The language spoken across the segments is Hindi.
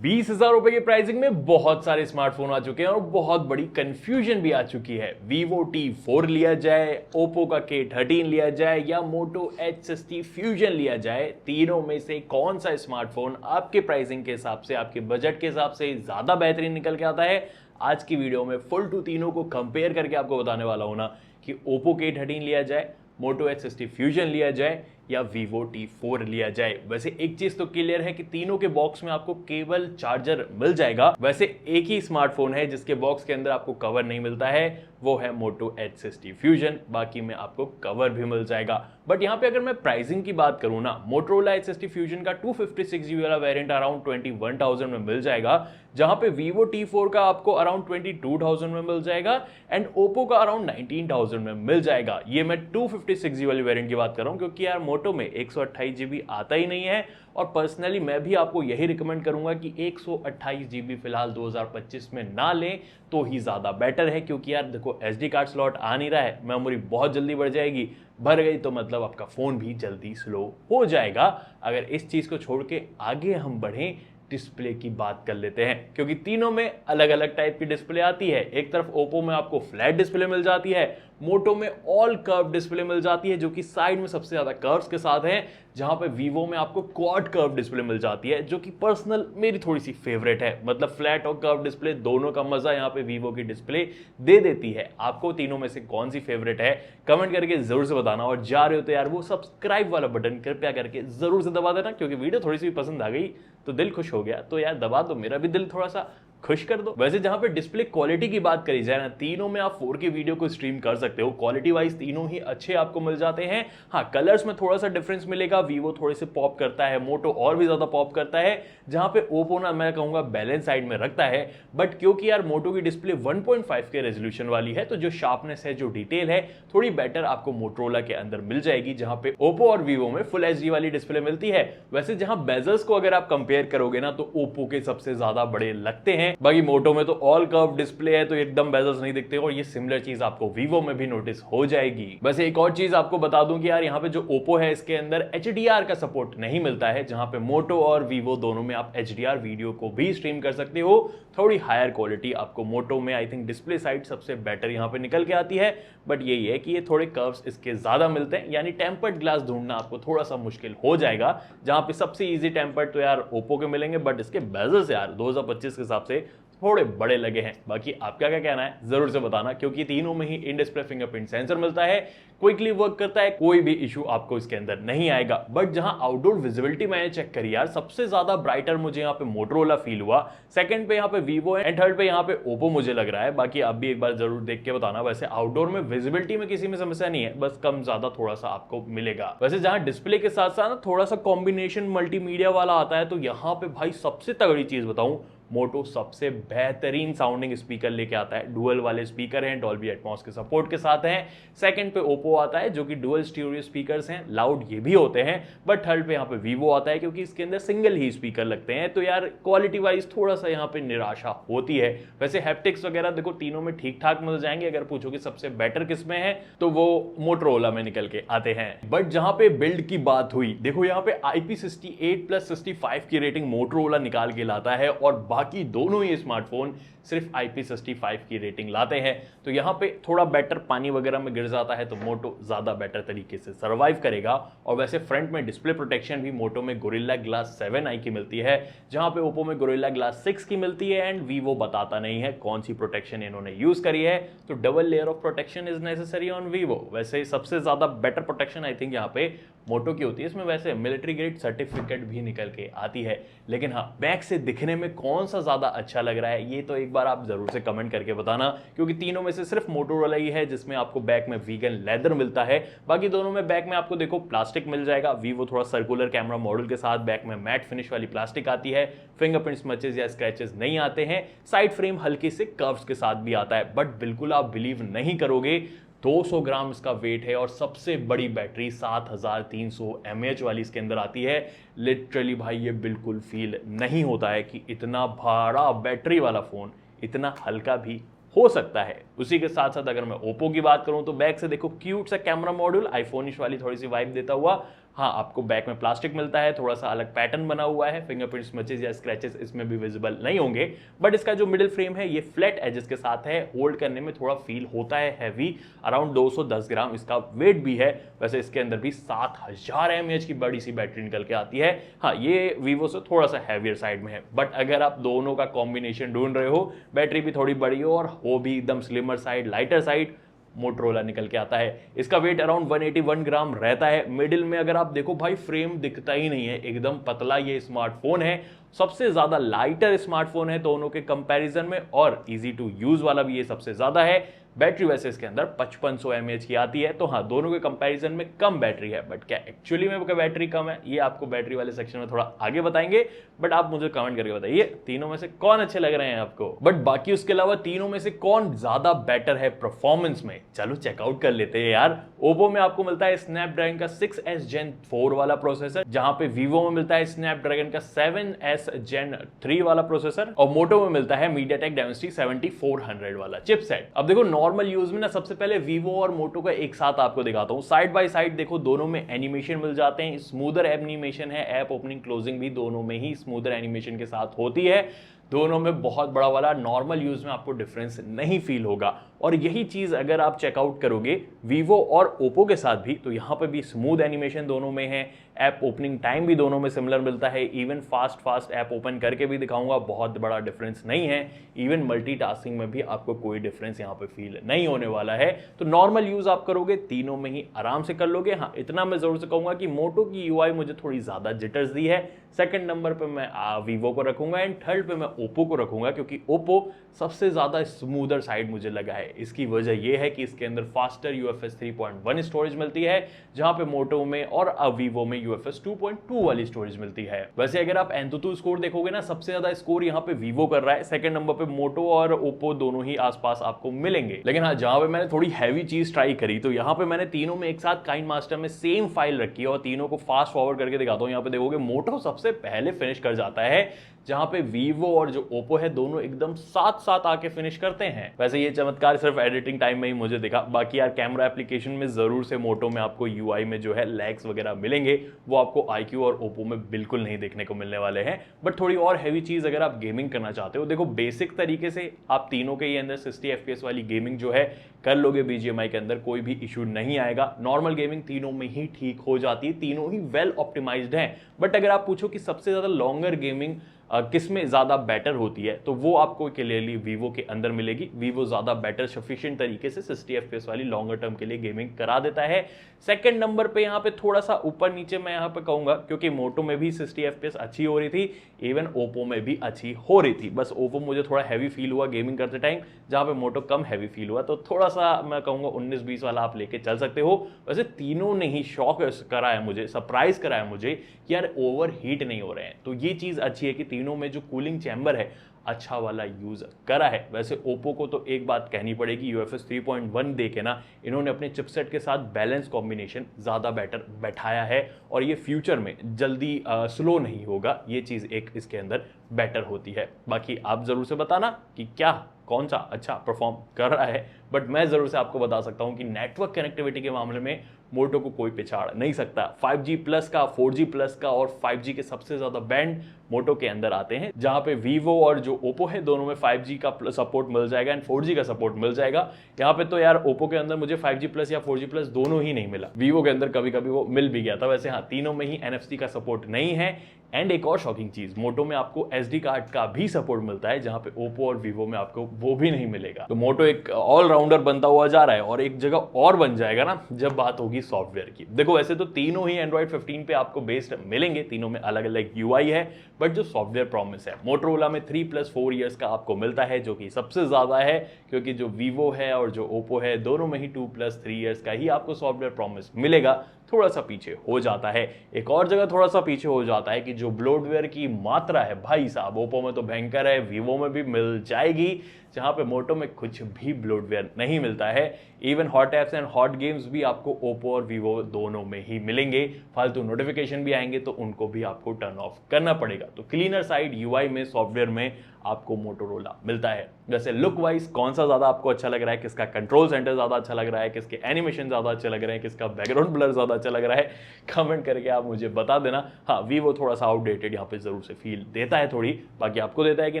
20,000 रुपए की प्राइसिंग में बहुत सारे स्मार्टफोन आ चुके हैं और बहुत बड़ी कंफ्यूजन भी आ चुकी है। Vivo T4 लिया जाए, Oppo का K13 लिया जाए या Moto H60 Fusion लिया जाए, तीनों में से कौन सा स्मार्टफोन आपके प्राइसिंग के हिसाब से, आपके बजट के हिसाब से ज्यादा बेहतरीन निकल के आता है। आज की वीडियो में फुल टू तीनों को कंपेयर करके आपको बताने वाला हूं ना कि Oppo K13 लिया जाए, Moto H60 Fusion लिया जाए या Vivo T4 लिया जाए। वैसे एक चीज तो क्लियर है कि तीनों के बॉक्स में आपको केबल चार्जर मिल जाएगा। वैसे एक ही स्मार्टफोन है जिसके बॉक्स के अंदर आपको कवर नहीं मिलता है, वो है Moto H60 Fusion। बाकी में आपको कवर भी मिल जाएगा। बट यहाँ पे अगर मैं प्राइसिंग की बात करूँ ना, Motorola H60 Fusion का 256GB वाला वेरिएंट अराउंड 21,000 में मिल जाएगा, जहां पे Vivo T4 का आपको अराउंड 22,000 में मिल जाएगा एंड Oppo का अराउंड 19,000 में मिल जाएगा। ये मैं 256GB वाली वेरिएंट की बात कर रहा हूं क्योंकि यार मोटो में 128GB आता ही नहीं है और पर्सनली मैं भी आपको यही रिकमेंड करूंगा कि 128GB फिलहाल 2025 में ना लें तो ही ज्यादा बेटर है, क्योंकि यार देखो SD कार्ड स्लॉट आ नहीं रहा है, मेमोरी बहुत जल्दी बढ़ जाएगी, भर गई तो मतलब आपका फोन भी जल्दी स्लो हो जाएगा। अगर इस चीज को छोड़ के आगे हम बढ़ें, डिस्प्ले की बात कर लेते हैं, क्योंकि तीनों में अलग अलग टाइप की डिस्प्ले आती है। एक तरफ ओप्पो में आपको फ्लैट डिस्प्ले मिल जाती है, मोटो में ऑल कर्व डिस्प्ले मिल जाती है जो कि साइड में सबसे ज्यादा कर्व्स के साथ है, जहां पे वीवो में आपको क्वाड कर्व डिस्प्ले मिल जाती है जो कि पर्सनल मेरी थोड़ी सी फेवरेट है। मतलब फ्लैट और कर्व डिस्प्ले दोनों का मजा यहां पे वीवो की डिस्प्ले दे देती है। आपको तीनों में से कौन सी फेवरेट है कमेंट करके जरूर से बताना, और जा रहे हो तो यार वो सब्सक्राइब वाला बटन कृपया करके जरूर से दबा देना, क्योंकि वीडियो थोड़ी सी पसंद आ गई तो दिल खुश हो गया तो यार दबा दो, मेरा भी दिल थोड़ा सा खुश कर दो। वैसे जहां पे डिस्प्ले क्वालिटी की बात करी जाए ना, तीनों में आप 4K वीडियो को स्ट्रीम कर सकते हो, क्वालिटी वाइज तीनों ही अच्छे आपको मिल जाते हैं। हाँ, कलर्स में थोड़ा सा डिफरेंस मिलेगा, वीवो थोड़े से पॉप करता है, मोटो और भी ज्यादा पॉप करता है, जहां पे ओप्पो ना मैं कहूंगा बैलेंस साइड में रखता है। बट क्योंकि यार मोटो की डिस्प्ले 1.5K रेजोल्यूशन वाली है तो जो शार्पनेस है, जो डिटेल है, थोड़ी बेटर आपको मोटरोला के अंदर मिल जाएगी, जहां पे ओप्पो और वीवो में फुल HD वाली डिस्प्ले मिलती है। वैसे जहां बेजल्स को अगर आप कंपेयर करोगे ना तो ओप्पो के सबसे ज्यादा बड़े लगते हैं, बाकी मोटो में तो ऑल कर्व डिस्प्ले है तो एकदम बेजल्स नहीं दिखते, और ये सिमिलर चीज आपको वीवो में भी नोटिस हो जाएगी। बस एक और चीज आपको बता दूं कि यार यहाँ पे जो ओप्पो है इसके अंदर HDR का सपोर्ट नहीं मिलता है, जहां पे मोटो और वीवो दोनों में आप HDR वीडियो को भी स्ट्रीम कर सकते हो। थोड़ी हायर क्वालिटी आपको मोटो में आई थिंक डिस्प्ले साइड सबसे बेटर यहाँ पे निकल के आती है, बट यही है कि ये थोड़े कर्व्स इसके ज्यादा मिलते हैं, यानी टेम्पर्ड ग्लास ढूंढना आपको थोड़ा सा मुश्किल हो जाएगा। जहां पे सबसे इजी टेम्पर्ड तो यार ओप्पो के मिलेंगे, बट इसके बेजल्स यार 2025 के हिसाब से थोड़े बड़े लगे हैं। बाकी आपका क्या कहना है जरूर से बताना, क्योंकि तीनों में ही इन डिस्प्ले फिंगरप्रिंट सेंसर मिलता है, क्विकली वर्क करता है, कोई भी इशू आपको इसके अंदर नहीं आएगा। बट जहां आउटडोर विजिबिलिटी मैंने चेक करी यार, सबसे ज्यादा ब्राइटर मुझे यहाँ पे मोटरोला फील हुआ, सेकंड पे यहाँ पे वीवो है एंड थर्ड पे यहाँ पे ओप्पो मुझे लग रहा है। बाकी आप भी एक बार जरूर देख के बताना। वैसे आउटडोर में विजिबिलिटी में किसी में समस्या नहीं है, बस कम ज्यादा थोड़ा सा आपको मिलेगा। वैसे जहां डिस्प्ले के साथ साथ थोड़ा सा कॉम्बिनेशन मल्टीमीडिया वाला आता है, तो यहाँ पे भाई सबसे तगड़ी चीज बताऊं, मोटो सबसे बेहतरीन साउंडिंग स्पीकर लेके आता है। डुअल वाले स्पीकर हैं, डॉल्बी एटमॉस के सपोर्ट के साथ हैं। सेकंड पे ओप्पो आता है जो कि डुअल स्टीरियो स्पीकर्स हैं, लाउड ये भी होते हैं। बट थर्ड पे यहाँ पे वीवो आता है क्योंकि इसके अंदर सिंगल ही स्पीकर लगते हैं, तो यार क्वालिटी वाइज थोड़ा सा यहाँ पे निराशा होती है। वैसे हैप्टिक्स वगैरह देखो तीनों में ठीक ठाक मिल जाएंगे। अगर पूछो कि सबसे बेटर किस में है तो वो मोटरोला में निकल के आते हैं। बट जहां पे बिल्ड की बात हुई, देखो यहाँ पे IP68+65 की रेटिंग मोटरोला निकाल के लाता है और बाकी दोनों ही स्मार्टफोन सिर्फ IP65 की रेटिंग लाते हैं। तो यहां पे थोड़ा बेटर पानी वगैरह में गिर जाता है तो मोटो ज्यादा बेटर तरीके से सर्वाइव करेगा। और वैसे फ्रंट में डिस्प्ले प्रोटेक्शन भी मोटो में गोरिल्ला ग्लास 7i की मिलती है, जहां पे ओप्पो में गोरिल्ला ग्लास 6 की मिलती है एंड वीवो बताता नहीं है कौन सी प्रोटेक्शन इन्होंने यूज करी है। तो double layer of protection is necessary on Vivo. वैसे सबसे ज्यादा बेटर प्रोटेक्शन आई थिंक यहाँ पे मोटो की होती है। इसमें वैसे मिलिट्री ग्रेड सर्टिफिकेट भी निकल के आती है, लेकिन हाँ बैक से दिखने में कौन सा ज्यादा अच्छा लग रहा है ये तो एक बार आप जरूर से कमेंट करके बताना, क्योंकि तीनों में से सिर्फ मोटोरोला ही है जिसमें आपको बैक में वीगन लेदर मिलता है। बाकी दोनों में बैक में आपको देखो प्लास्टिक मिल जाएगा। वीवो थोड़ा सर्कुलर कैमरा मॉडल के साथ बैक में मैट फिनिश वाली प्लास्टिक आती है, फिंगरप्रिंट स्मचेस या स्क्रैचेस नहीं आते हैं, साइड फ्रेम हल्के से कर्व्स के साथ भी आता है। बट बिल्कुल आप बिलीव नहीं करोगे, 200 ग्राम इसका वेट है और सबसे बड़ी बैटरी 7300 mAh वाली इसके अंदर आती है। लिटरली भाई ये बिल्कुल फील नहीं होता है कि इतना भारा बैटरी वाला फोन इतना हल्का भी हो सकता है। उसी के साथ साथ अगर मैं ओप्पो की बात करूं तो बैक से देखो क्यूट सा कैमरा मॉड्यूल, आईफोनिश वाली थोड़ी सी वाइब देता हुआ, हाँ, आपको बैक में प्लास्टिक मिलता है, थोड़ा सा अलग पैटर्न बना हुआ है, फिंगरप्रिंट स्मचेस या स्क्रैचेस इसमें भी विजिबल नहीं होंगे, बट इसका जो मिडिल फ्रेम है ये फ्लैट एजेस के साथ है, होल्ड करने में थोड़ा फील होता है हैवी, अराउंड 210 ग्राम इसका वेट भी है। वैसे इसके अंदर भी 7000 mAh की बड़ी सी बैटरी निकल के आती है। हाँ, ये वीवो से थोड़ा सा हैवियर साइड में है, बट अगर आप दोनों का कॉम्बिनेशन ढूंढ रहे हो, बैटरी भी थोड़ी बड़ी हो और वो भी एकदम slimmer side, lighter side, Motorola निकल के आता है। इसका वेट अराउंड 181 ग्राम रहता है। मिडिल में अगर आप देखो भाई, फ्रेम दिखता ही नहीं है, एकदम पतला ये स्मार्टफोन है, सबसे ज्यादा लाइटर स्मार्टफोन है दोनों के कंपैरिजन में, और इजी टू यूज वाला भी ये सबसे ज्यादा है। बैटरी वैसे इसके अंदर 5500 mAh की आती है, तो हाँ, दोनों के कंपैरिजन में कम बैटरी है, बट क्या एक्चुअली में बैटरी कम है, ये आपको बैटरी वाले सेक्शन में थोड़ा आगे बताएंगे। बट आप मुझे कमेंट करके बताइए तीनों में से कौन अच्छे लग रहे हैं आपको। बट बाकी उसके अलावा तीनों में से कौन ज्यादा बेटर है परफॉर्मेंस में, चलो चेकआउट कर लेते हैं यार। ओप्पो में आपको मिलता है स्नैपड्रैगन का 6S Gen 4 वाला प्रोसेसर, जहां पे वीवो में मिलता है स्नैपड्रैगन का 7S Gen 3 वाला प्रोसेसर, और मोटो में मिलता है मीडियाटेक डायमेंसिटी 7400 वाला चिपसेट। अब देखो, नॉर्मल यूज में ना सबसे पहले वीवो और मोटो का एक साथ आपको दिखाता हूं, साइड बाय साइड देखो, दोनों में एनिमेशन मिल जाते हैं, स्मूदर एनिमेशन है, ऐप ओपनिंग क्लोजिंग भी दोनों में ही स्मूदर एनिमेशन के साथ होती है। दोनों में बहुत बड़ा वाला नॉर्मल यूज में आपको डिफरेंस नहीं फील होगा, और यही चीज अगर आप चेकआउट करोगे वीवो और ओप्पो के साथ भी, तो यहां पे भी स्मूथ एनिमेशन दोनों में है, ऐप ओपनिंग टाइम भी दोनों में सिमिलर मिलता है, इवन फास्ट ऐप ओपन करके भी दिखाऊंगा, बहुत बड़ा डिफरेंस नहीं है, इवन मल्टीटास्किंग में भी आपको कोई डिफरेंस यहां पे फील नहीं होने वाला है। तो नॉर्मल यूज आप करोगे तीनों में ही आराम से कर लोगे। हाँ, इतना मैं जरूर से कहूंगा कि मोटो की यूआई मुझे थोड़ी ज्यादा जिटर्स दी है। सेकंड नंबर पे मैं वीवो को रखूंगा, एंड थर्ड पे मैं ओप्पो को रखूंगा, क्योंकि ओप्पो सबसे ज्यादा स्मूदर साइड मुझे लगा है। इसकी वजह यह है कि इसके अंदर फास्टर UFS 3.1 स्टोरेज मिलती है, जहां पे मोटो में और वीवो में UFS 2.2 वाली स्टोरेज मिलती है। वैसे अगर आप एंतुतु स्कोर देखोगे ना, सबसे ज्यादा स्कोर यहाँ पे वीवो कर रहा है, सेकंड नंबर पे मोटो और ओप्पो दोनों ही आसपास आपको मिलेंगे। लेकिन हाँ, जहां पे मैंने थोड़ी हैवी चीज ट्राई करी, तो यहाँ पे मैंने तीनों में एक साथ काइंड मास्टर में सेम फाइल रखी है, और तीनों को फास्ट फॉरवर्ड करके दिखाता हूँ। यहाँ पे देखोगे मोटो सबसे पहले फिनिश कर जाता है, जहां पे वीवो और जो ओप्पो है दोनों एकदम साथ साथ आके फिनिश करते हैं। वैसे ये चमत्कार सिर्फ एडिटिंग टाइम में ही मुझे दिखा, बाकी यार कैमरा एप्लीकेशन में जरूर से मोटो में आपको यूआई में जो है लैग्स वगैरह मिलेंगे, वो आपको IQ और ओप्पो में बिल्कुल नहीं देखने को मिलने वाले हैं। बट थोड़ी और हैवी चीज अगर आप गेमिंग करना चाहते हो, देखो बेसिक तरीके से आप तीनों के ही अंदर 60 FPS वाली गेमिंग जो है कर लोगे BGMI के अंदर, कोई भी इशू नहीं आएगा। नॉर्मल गेमिंग तीनों में ही ठीक हो जाती है, तीनों ही वेल ऑप्टिमाइज्ड हैं। बट अगर आप पूछो कि सबसे ज्यादा लॉन्गर गेमिंग किस में ज्यादा बेटर होती है, तो वो आपको क्लियरली वीवो के अंदर मिलेगी। वीवो ज्यादा बेटर सफिशिएंट तरीके से 60 FPS वाली लॉन्गर टर्म के लिए गेमिंग करा देता है। सेकंड नंबर पे यहाँ पे थोड़ा सा ऊपर नीचे मैं यहाँ पे कहूंगा, क्योंकि मोटो में भी 60 FPS अच्छी हो रही थी, इवन ओप्पो में भी अच्छी हो रही थी। बस ओप्पो मुझे थोड़ा हैवी फील हुआ गेमिंग करते टाइम, जहां पे मोटो कम हैवी फील हुआ, तो थोड़ा सा मैं कहूंगा 19-20 वाला आप लेके चल सकते हो। वैसे तीनों ने ही शॉक कराया मुझे, सरप्राइज कराया मुझे कि यार ओवर हीट नहीं हो रहे हैं, तो ये चीज अच्छी है कि तीनों में जो कूलिंग चैम्बर है अच्छा वाला यूज करा है। वैसे ओप्पो को तो एक बात कहनी पड़ेगी, UFS 3.1 दे के ना इन्होंने अपने चिपसेट के साथ बैलेंस कॉम्बिनेशन ज्यादा बेटर बैठाया है, और ये फ्यूचर में जल्दी स्लो नहीं होगा, ये चीज एक इसके अंदर बेटर होती है। बाकी आप जरूर से बताना कि क्या कौन सा अच्छा परफॉर्म कर रहा है, बट मैं जरूर से आपको बता सकता हूं कि नेटवर्क कनेक्टिविटी के मामले में मोटो को कोई पिछाड़ नहीं सकता। 5G प्लस का, 4G प्लस का और 5G के सबसे ज्यादा बैंड मोटो के अंदर आते हैं, जहां पे वीवो और जो ओप्पो है दोनों में 5G का सपोर्ट मिल जाएगा एंड 4G का सपोर्ट मिल जाएगा। यहाँ पे तो यार ओप्पो के अंदर मुझे 5G प्लस या 4G प्लस दोनों ही नहीं मिला, वीवो के अंदर कभी कभी वो मिल भी गया था। वैसे हाँ, तीनों में ही NFC का सपोर्ट नहीं है। एंड एक और शॉकिंग चीज, मोटो में आपको SD कार्ड का भी सपोर्ट मिलता है, जहां पे ओप्पो और वीवो में आपको वो भी नहीं मिलेगा। तो मोटो एक ऑलराउंडर बनता हुआ जा रहा है, और एक जगह और बन जाएगा ना जब बात होगी सॉफ्टवेयर की। देखो वैसे तो तीनों ही Android 15 पे आपको बेस्ड मिलेंगे, तीनों में अलग अलग UI है, बट जो सॉफ्टवेयर प्रॉमिस है मोटोरोला में 3+4 ईयर्स का आपको मिलता है, जो कि सबसे ज्यादा है, क्योंकि जो वीवो है और जो ओप्पो है दोनों में ही 2+3 ईयर्स का ही आपको सॉफ्टवेयर प्रॉमिस मिलेगा। थोड़ा सा पीछे हो जाता है, एक और जगह थोड़ा सा पीछे हो जाता है कि जो ब्लोटवेयर की मात्रा है भाई साहब, ओप्पो में तो भयंकर है, वीवो में भी मिल जाएगी, जहां पे मोटो में कुछ भी ब्लोटवेयर नहीं मिलता है। Even hot apps and hot games भी आपको ओप्पो और वीवो दोनों में ही मिलेंगे। फालतू नोटिफिकेशन भी आएंगे तो उनको भी आपको टर्न ऑफ करना पड़ेगा। तो क्लीनर साइड UI में, सॉफ्टवेयर में आपको मोटोरोला मिलता है। वैसे लुक वाइज कौन सा ज़्यादा आपको अच्छा लग रहा है, किसका कंट्रोल सेंटर ज़्यादा अच्छा लग रहा है, किसके एनिमेशन ज़्यादा अच्छे लग रहे हैं, किसका बैकग्राउंड ब्लर ज़्यादा अच्छा लग रहा है, कमेंट करके आप मुझे बता देना। हाँ, वीवो थोड़ा सा आउटडेटेड यहाँ पे ज़रूर से फील देता है थोड़ी, बाकी आपको देता है कि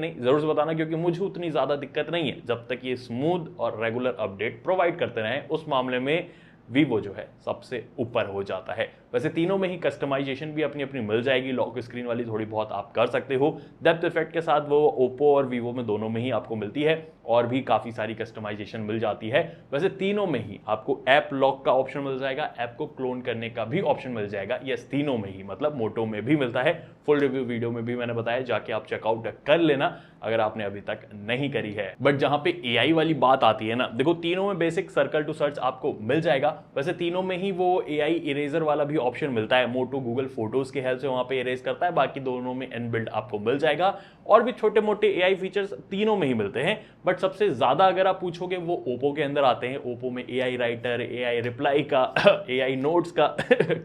नहीं ज़रूर से बताना, क्योंकि मुझे उतनी ज़्यादा दिक्कत नहीं है जब तक ये स्मूथ और रेगुलर अपडेट प्रोवाइड करते रहें। उस मामले में वीवो जो है सबसे ऊपर हो जाता है। वैसे तीनों में ही कस्टमाइजेशन भी अपनी अपनी मिल जाएगी, लॉक स्क्रीन वाली थोड़ी बहुत आप कर सकते हो, डेप्थ इफेक्ट के साथ वो ओप्पो और वीवो में दोनों में ही आपको मिलती है, और भी काफ़ी सारी कस्टमाइजेशन मिल जाती है। वैसे तीनों में ही आपको ऐप लॉक का ऑप्शन मिल जाएगा, ऐप को क्लोन करने का भी ऑप्शन मिल जाएगा। यस, तीनों में ही, मतलब मोटो में भी मिलता है, फुल रिव्यू वीडियो में भी मैंने बताया, जाके आप चेकआउट कर लेना अगर आपने अभी तक नहीं करी है। बट जहां पे एआई वाली बात आती है ना, देखो तीनों में बेसिक सर्कल टू सर्च आपको मिल जाएगा। वैसे तीनों में ही वो एआई इरेजर वाला भी ऑप्शन मिलता है, मोटो गूगल फोटोज के हेल्प से वहां पे इरेज करता है, बाकी दोनों में इनबिल्ट आपको मिल जाएगा। और भी छोटे मोटे एआई फीचर्स तीनों में ही मिलते हैं, बट सबसे ज्यादा अगर आप पूछोगे वो ओप्पो के अंदर आते हैं। ओप्पो में एआई राइटर, एआई रिप्लाई का एआई नोट्स का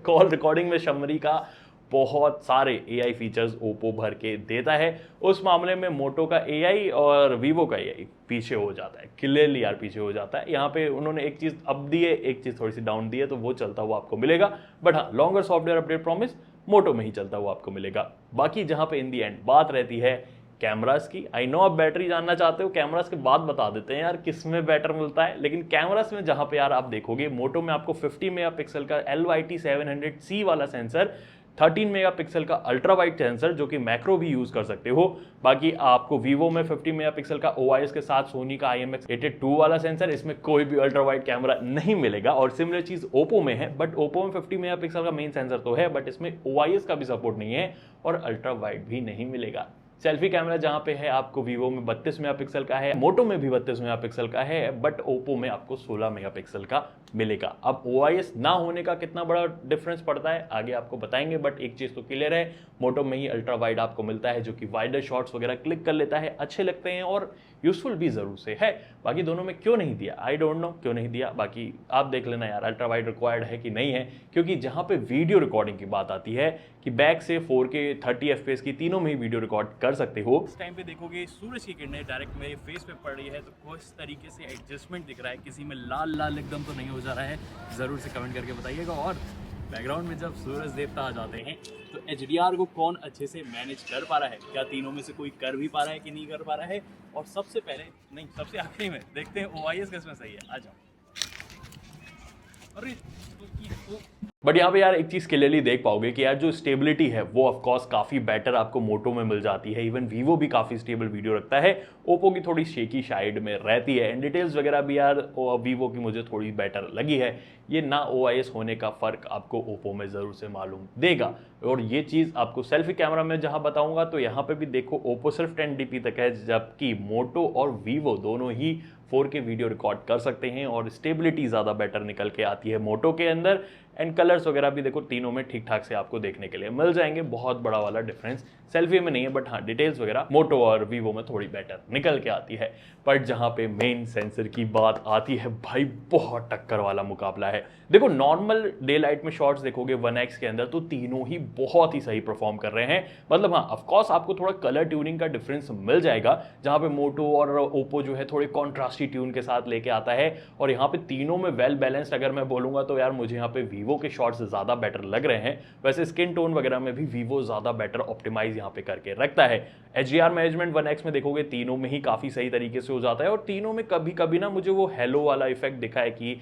कॉल रिकॉर्डिंग में शमरी का, बहुत सारे एआई फीचर्स ओप्पो भर के देता है। उस मामले में मोटो का एआई और वीवो का एआई पीछे हो जाता है, क्लियरली यार पीछे हो जाता है। यहाँ पे उन्होंने एक चीज अप दी है, एक चीज थोड़ी सी डाउन दी है, तो वो चलता हुआ आपको मिलेगा। बट हाँ, लॉन्गर सॉफ्टवेयर अपडेट प्रॉमिस मोटो में ही चलता हुआ आपको मिलेगा। बाकी जहां पे इन दी एंड बात रहती है कैमरास की, आई नो आप बैटरी जानना चाहते हो, कैमरास के बाद बता देते हैं यार किस में बेटर मिलता है। लेकिन कैमरास में जहां पे यार आप देखोगे, मोटो में आपको 50 मेगापिक्सल का LYT700C वाला सेंसर, 13 मेगापिक्सल का अल्ट्रा वाइड सेंसर जो कि मैक्रो भी यूज कर सकते हो। बाकी आपको वीवो में 50 मेगापिक्सल का OIS के साथ सोनी का IMX82 वाला सेंसर, इसमें कोई भी अल्ट्रा वाइड कैमरा नहीं मिलेगा। और सिमिलर चीज ओप्पो में है, बट ओप्पो में 50 मेगापिक्सल का मेन सेंसर तो है, बट इसमें OIS का भी सपोर्ट नहीं है और अल्ट्रा वाइड भी नहीं मिलेगा। सेल्फी कैमरा जहां पे है आपको वीवो में 32 मेगापिक्सल का है, मोटो में भी 32 मेगापिक्सल का है, बट ओप्पो में आपको 16 मेगापिक्सल का मिलेगा। अब OIS ना होने का कितना बड़ा डिफरेंस पड़ता है आगे आपको बताएंगे, बट एक चीज तो क्लियर है, मोटो में ही अल्ट्रा वाइड आपको मिलता है, जो कि वाइडर शॉट्स वगैरह क्लिक कर लेता है, अच्छे लगते हैं और यूजफुल भी जरूर से है। बाकी दोनों में क्यों नहीं दिया, आई डोंट नो क्यों नहीं दिया, बाकी आप देख लेना यार अल्ट्रा वाइड रिक्वायर्ड है कि नहीं है। क्योंकि जहां पे वीडियो रिकॉर्डिंग की बात आती है कि बैक से 4K 30 FPS की तीनों में ही वीडियो रिकॉर्ड कर सकते हो। इस टाइम पे देखोगे सूरज की किरणें डायरेक्ट मेरे फेस पे पड़ रही है, तो किस तरीके से एडजस्टमेंट दिख रहा है, किसी में लाल लाल एकदम तो नहीं हो जा रहा है, ज़रूर से कमेंट करके बताइएगा। और बैकग्राउंड में जब सूरज देवता आ जाते हैं तो HDR को कौन अच्छे से मैनेज कर पा रहा है, क्या तीनों में से कोई कर भी पा रहा है कि नहीं कर पा रहा है। और सबसे पहले नहीं, सबसे आखिरी में देखते हैं OIS किसमें सही है। आ जाओ। अरे बट यहाँ पे यार एक चीज क्लियरली देख पाओगे कि यार जो स्टेबिलिटी है वो ऑफ कोर्स काफी बेटर आपको मोटो में मिल जाती है। इवन वीवो भी काफी स्टेबल वीडियो रखता है, ओप्पो की थोड़ी शेकी साइड में रहती है। एंड डिटेल्स वगैरह भी यार वीवो की मुझे थोड़ी बेटर लगी है। ये ना OIS होने का फर्क आपको ओप्पो में जरूर से मालूम देगा। और ये चीज आपको सेल्फी कैमरा में जहां बताऊंगा तो यहाँ पे भी देखो ओप्पो सिर्फ 1080p तक है, जबकि मोटो और वीवो दोनों ही 4K वीडियो रिकॉर्ड कर सकते हैं और स्टेबिलिटी ज़्यादा बेटर निकल के आती है मोटो के अंदर। एंड कलर्स वगैरह भी देखो तीनों में ठीक ठाक से आपको देखने के लिए मिल जाएंगे। बहुत बड़ा वाला डिफरेंस सेल्फी में नहीं है, बट हाँ डिटेल्स वगैरह मोटो और वीवो में थोड़ी बेटर निकल के आती है। बट जहाँ पे मेन सेंसर की बात आती है भाई, बहुत टक्कर वाला मुकाबला है। देखो नॉर्मल डे लाइट में शॉट्स देखोगे 1x के अंदर तो तीनों ही बहुत ही सही परफॉर्म कर रहे हैं। मतलब हाँ ऑफकोर्स आपको थोड़ा कलर ट्यूनिंग का डिफरेंस मिल जाएगा, जहाँ पे मोटो और ओप्पो जो है थोड़े कॉन्ट्रास्टी ट्यून के साथ लेके आता है। और यहाँ पे तीनों में वेल बैलेंस्ड अगर मैं बोलूंगा तो यार मुझे यहाँ पे वीवो के शॉट्स ज़्यादा बेटर लग रहे हैं। वैसे स्किन टोन वगैरह में भी वीवो ज़्यादा बेटर ऑप्टिमाइज यहाँ पे करके रखता है। HDR मैनेजमेंट 1x में देखोगे तीनों में ही काफ़ी सही तरीके से हो जाता है। और तीनों में कभी कभी ना मुझे वो हेलो वाला इफेक्ट दिखा है कि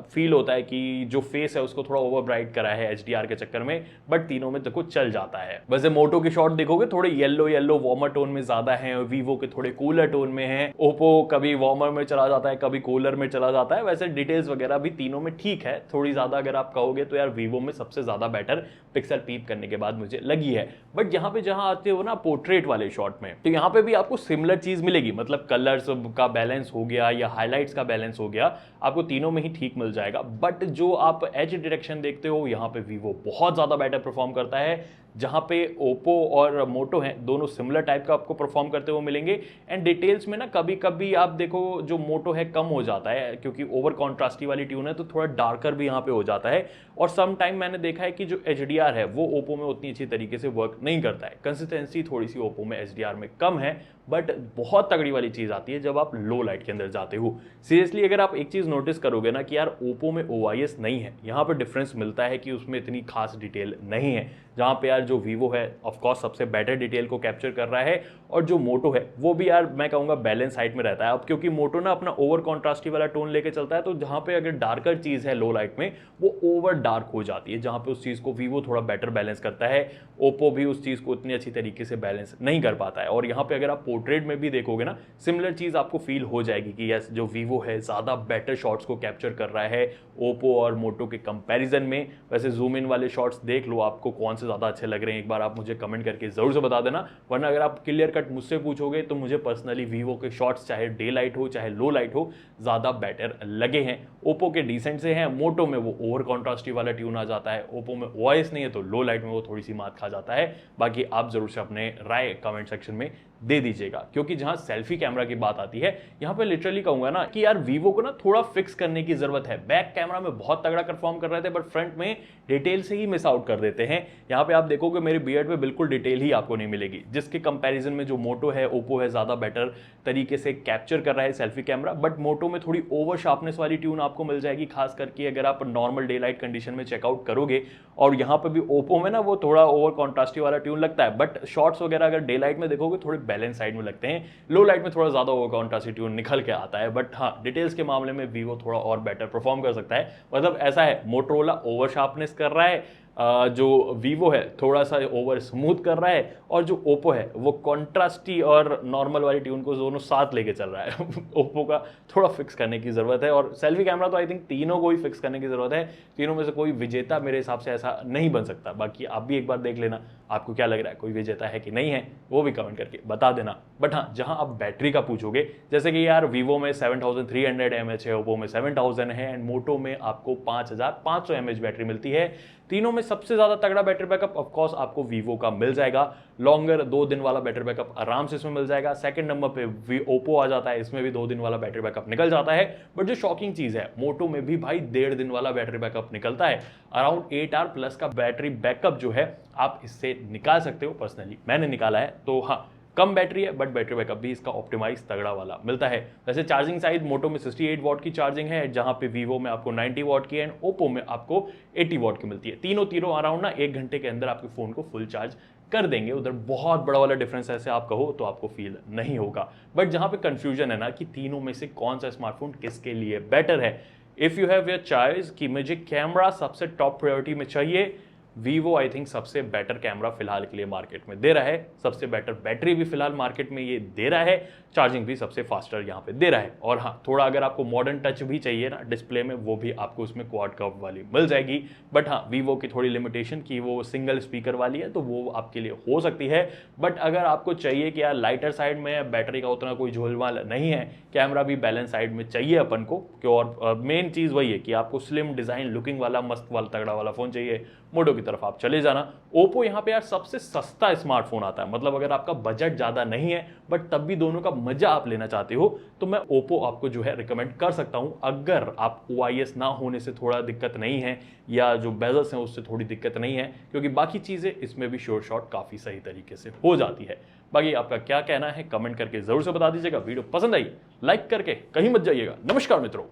फील होता है कि जो फेस है उसको थोड़ा ओवर ब्राइट करा है HDR के चक्कर में, बट तीनों में देखो चल जाता है। वैसे मोटो के शॉट देखोगे थोड़े येलो येलो वार्मर टोन में ज्यादा है, वीवो के थोड़े कूलर टोन में है। ओप्पो कभी वार्मर में चला जाता है, कभी कूलर में चला जाता है। वैसे डिटेल्स वगैरह भी तीनों में ठीक है, थोड़ी ज्यादा अगर आप कहोगे तो यार वीवो में सबसे ज्यादा बेटर पिक्सल पीप करने के बाद मुझे लगी है। बट यहाँ पे जहां आते हो ना पोर्ट्रेट वाले शॉट में, तो यहाँ पे भी आपको सिमिलर चीज मिलेगी। मतलब कलर्स का बैलेंस हो गया या हाईलाइट्स का बैलेंस हो गया, आपको तीनों में ही ठीक मिल जाएगा। बट जो आप एज डिटेक्शन देखते हो यहाँ पे वीवो बहुत ज्यादा बेटर परफॉर्म करता है। जहाँ पे ओप्पो और मोटो हैं दोनों सिमिलर टाइप का आपको परफॉर्म करते हुए मिलेंगे। एंड डिटेल्स में ना कभी कभी आप देखो जो मोटो है कम हो जाता है, क्योंकि ओवर कॉन्ट्रास्टी वाली ट्यून है तो थोड़ा डार्कर भी यहाँ पे हो जाता है। और सम टाइम मैंने देखा है कि जो HDR है वो ओप्पो में उतनी अच्छी तरीके से वर्क नहीं करता है। कंसिस्टेंसी थोड़ी सी ओप्पो में HDR में कम है, बट बहुत तगड़ी वाली चीज आती है जब आप लो लाइट के अंदर जाते हो। सीरियसली अगर आप एक चीज नोटिस करोगे ना कि यार ओप्पो में OIS नहीं है, यहाँ पे डिफरेंस मिलता है कि उसमें इतनी खास डिटेल नहीं है। जहाँ पे यार जो वीवो है ऑफकोर्स सबसे बेटर डिटेल को कैप्चर कर रहा है, और जो मोटो है वो भी यार मैं कहूँगा बैलेंस हाइट में रहता है। अब क्योंकि मोटो ना अपना ओवर कॉन्ट्रास्टी वाला टोन लेके चलता है, तो जहाँ पे अगर डार्कर चीज़ है लो लाइट में वो ओवर डार्क हो जाती है, जहाँ पे उस चीज़ को वीवो थोड़ा बेटर बैलेंस करता है। ओप्पो भी उस चीज़ को इतनी अच्छी तरीके से बैलेंस नहीं कर पाता है। और यहाँ पे अगर आप पोर्ट्रेट में भी देखोगे ना सिमिलर चीज़ आपको फील हो जाएगी कि यस जो वीवो है ज़्यादा बेटर शॉट्स को कैप्चर कर रहा है ओप्पो और मोटो के कंपैरिजन में। वैसे जूम इन वाले शॉट्स देख लो आपको कौन से ज़्यादा अच्छे लग रहे हैं, एक बार आप मुझे कमेंट करके ज़रूर से बता देना। वरना अगर आप क्लियर कट मुझसे पूछोगे तो मुझे पर्सनली वीवो के शॉट्स चाहे डे लाइट हो चाहे लो लाइट हो ज़्यादा बेटर लगे हैं। ओप्पो के डिसेंट से हैं, मोटो में वो ओवर कॉन्ट्रास्टी वाला ट्यून आ जाता है, ओप्पो में OIS नहीं है तो लो लाइट में वो थोड़ी सी मात खा जाता है। बाकी आप ज़रूर से अपने राय कमेंट सेक्शन में दे दीजिएगा। क्योंकि जहां सेल्फी कैमरा की बात आती है यहां पे लिटरली कहूंगा ना कि यार वीवो को ना थोड़ा फिक्स करने की जरूरत है। बैक कैमरा में बहुत तगड़ा परफॉर्म कर रहे थे, बट फ्रंट में डिटेल से ही मिस आउट कर देते हैं। यहां पे आप देखोगे मेरे बियर्ड पे बिल्कुल डिटेल ही आपको नहीं मिलेगी, जिसके कंपैरिजन में जो मोटो है ओप्पो है ज्यादा बेटर तरीके से कैप्चर कर रहा है सेल्फी कैमरा। बट मोटो में थोड़ी ओवर शार्पनेस वाली ट्यून आपको मिल जाएगी, खास करके अगर आप नॉर्मल डे लाइट कंडीशन में चेकआउट करोगे। और यहाँ पे भी ओप्पो में ना वो थोड़ा ओवर कॉन्ट्रास्टी वाला ट्यून लगता है, बट शॉट्स वगैरह अगर डे लाइट में देखोगे थोड़े बैलेंस साइड में लगते हैं। लो लाइट में थोड़ा ज्यादा ओवर कॉन्ट्रास्टी ट्यून निकल के आता है। बट हाँ डिटेल्स के मामले में वीवो थोड़ा और बेटर परफॉर्म कर सकता है। मतलब ऐसा है मोटोरोला ओवर शार्पनेस कर रहा है, जो वीवो है थोड़ा सा ओवर स्मूथ कर रहा है, और जो ओप्पो है वो कॉन्ट्रास्टी और नॉर्मल वाली ट्यून को दोनों साथ लेके चल रहा है। ओप्पो का थोड़ा फिक्स करने की ज़रूरत है। और सेल्फी कैमरा तो आई थिंक तीनों को ही फिक्स करने की ज़रूरत है। तीनों में से कोई विजेता मेरे हिसाब से ऐसा नहीं बन सकता। बाकी आप भी एक बार देख लेना आपको क्या लग रहा है, कोई विजेता है कि नहीं है वो भी कमेंट करके बता देना। बट हाँ जहाँ आप बैटरी का पूछोगे, जैसे कि यार वीवो में 7300 mAh है, ओप्पो में 7000 है, एंड मोटो में आपको 5500 mAh बैटरी मिलती है। तीनों में सबसे ज्यादा तगड़ा बैटरी बैकअप ऑफकोर्स आपको वीवो का मिल जाएगा। लॉन्गर 2 दिन वाला बैटरी बैकअप आराम से इसमें मिल जाएगा। सेकंड नंबर पे ओप्पो आ जाता है, इसमें भी 2 दिन वाला बैटरी बैकअप निकल जाता है। बट जो शॉकिंग चीज है मोटो में भी भाई 1.5 दिन वाला बैटरी बैकअप निकलता है। अराउंड 8 आवर प्लस का बैटरी बैकअप जो है आप इससे निकाल सकते हो। पर्सनली मैंने निकाला है, तो हाँ कम बैटरी है बट बैटरी बैकअप भी इसका ऑप्टिमाइज तगड़ा वाला मिलता है। वैसे चार्जिंग साइड मोटो में 68 वॉट की चार्जिंग है, जहां पे वीवो में आपको 90 वॉट की एंड ओप्पो में आपको 80 वॉट की मिलती है। तीनों अराउंड ना 1 घंटे के अंदर आपके फोन को फुल चार्ज कर देंगे। उधर बहुत बड़ा वाला डिफरेंस ऐसे आप कहो तो आपको फील नहीं होगा। बट जहां पे कंफ्यूजन है ना कि तीनों में से कौन सा स्मार्टफोन किसके लिए बेटर है, if you have your choice कि मुझे कैमरा सबसे टॉप प्रायोरिटी में चाहिए, वीवो आई थिंक सबसे बेटर कैमरा फिलहाल के लिए मार्केट में दे रहा है। सबसे बेटर बैटरी भी फिलहाल मार्केट में ये दे रहा है। चार्जिंग भी सबसे फास्टर यहाँ पे दे रहा है। और हाँ थोड़ा अगर आपको मॉडर्न टच भी चाहिए ना डिस्प्ले में, वो भी आपको उसमें क्वाड कर्व वाली मिल जाएगी। बट हाँ वीवो की थोड़ी लिमिटेशन कि वो सिंगल स्पीकर वाली है, तो वो आपके लिए हो सकती है। बट अगर आपको चाहिए कि यार लाइटर साइड में बैटरी का उतना कोई झोलमाल नहीं है, कैमरा भी बैलेंस साइड में चाहिए अपन को, और मेन चीज़ वही है कि आपको स्लिम डिज़ाइन लुकिंग वाला मस्त वाला तगड़ा वाला फ़ोन चाहिए, मोटो की तरफ आप चले जाना। ओप्पो यहाँ पे यार सबसे सस्ता स्मार्टफोन आता है। मतलब अगर आपका बजट ज़्यादा नहीं है बट तब भी दोनों का मजा आप लेना चाहते हो, तो मैं ओप्पो आपको जो है रिकमेंड कर सकता हूँ। अगर आप OIS ना होने से थोड़ा दिक्कत नहीं है, या जो बेजल्स हैं उससे थोड़ी दिक्कत नहीं है, क्योंकि बाकी चीज़ें इसमें भी श्योर शॉट काफ़ी सही तरीके से हो जाती है। बाकी आपका क्या कहना है कमेंट करके ज़रूर से बता दीजिएगा। वीडियो पसंद आई लाइक करके कहीं मत जाइएगा। नमस्कार मित्रों।